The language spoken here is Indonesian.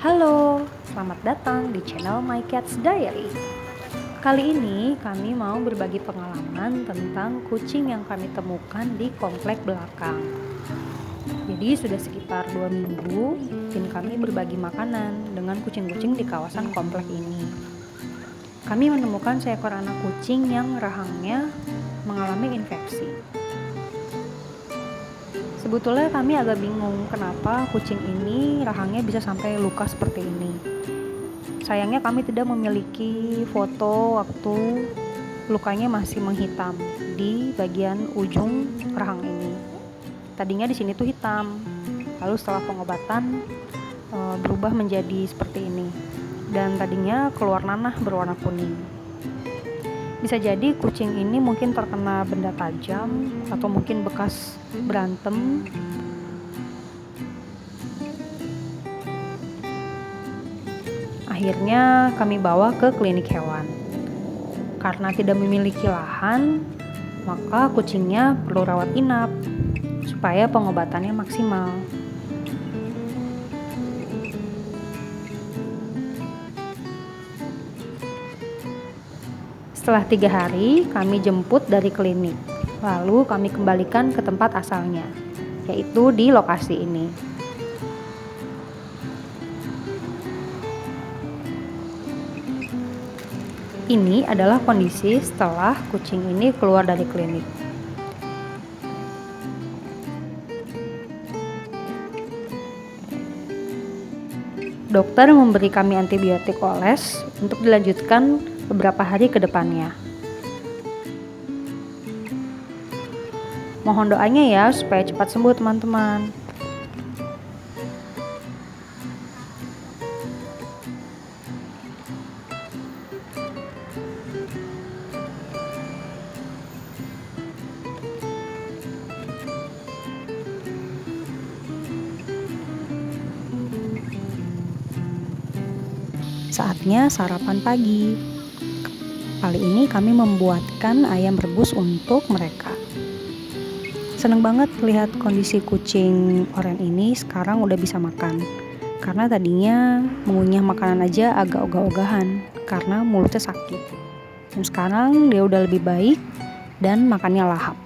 Halo, selamat datang di channel My Cat's Diary. Kali ini kami mau berbagi pengalaman tentang kucing yang kami temukan di komplek belakang. Jadi sudah sekitar 2 minggu tim kami berbagi makanan dengan kucing-kucing di kawasan komplek ini. Kami menemukan seekor anak kucing yang rahangnya mengalami infeksi. Sebetulnya kami agak bingung kenapa kucing ini rahangnya bisa sampai luka seperti ini. Sayangnya kami tidak memiliki foto waktu lukanya masih menghitam di bagian ujung rahang ini. Tadinya di sini tuh hitam, lalu setelah pengobatan berubah menjadi seperti ini. Dan tadinya keluar nanah berwarna kuning. Bisa jadi kucing ini mungkin terkena benda tajam atau mungkin bekas berantem. Akhirnya kami bawa ke klinik hewan. Karena tidak memiliki lahan, maka kucingnya perlu rawat inap supaya pengobatannya maksimal. Setelah 3 hari, kami jemput dari klinik. Lalu kami kembalikan ke tempat asalnya, yaitu di lokasi ini. Ini adalah kondisi setelah kucing ini keluar dari klinik. Dokter memberi kami antibiotik oles untuk dilanjutkan beberapa hari ke depannya. Mohon doanya ya supaya cepat sembuh teman-teman. Saatnya sarapan pagi. Kali ini kami membuatkan ayam rebus untuk mereka. Seneng banget lihat kondisi kucing oren ini sekarang udah bisa makan. Karena tadinya mengunyah makanan aja agak ogah-ogahan karena mulutnya sakit. Dan sekarang dia udah lebih baik dan makannya lahap.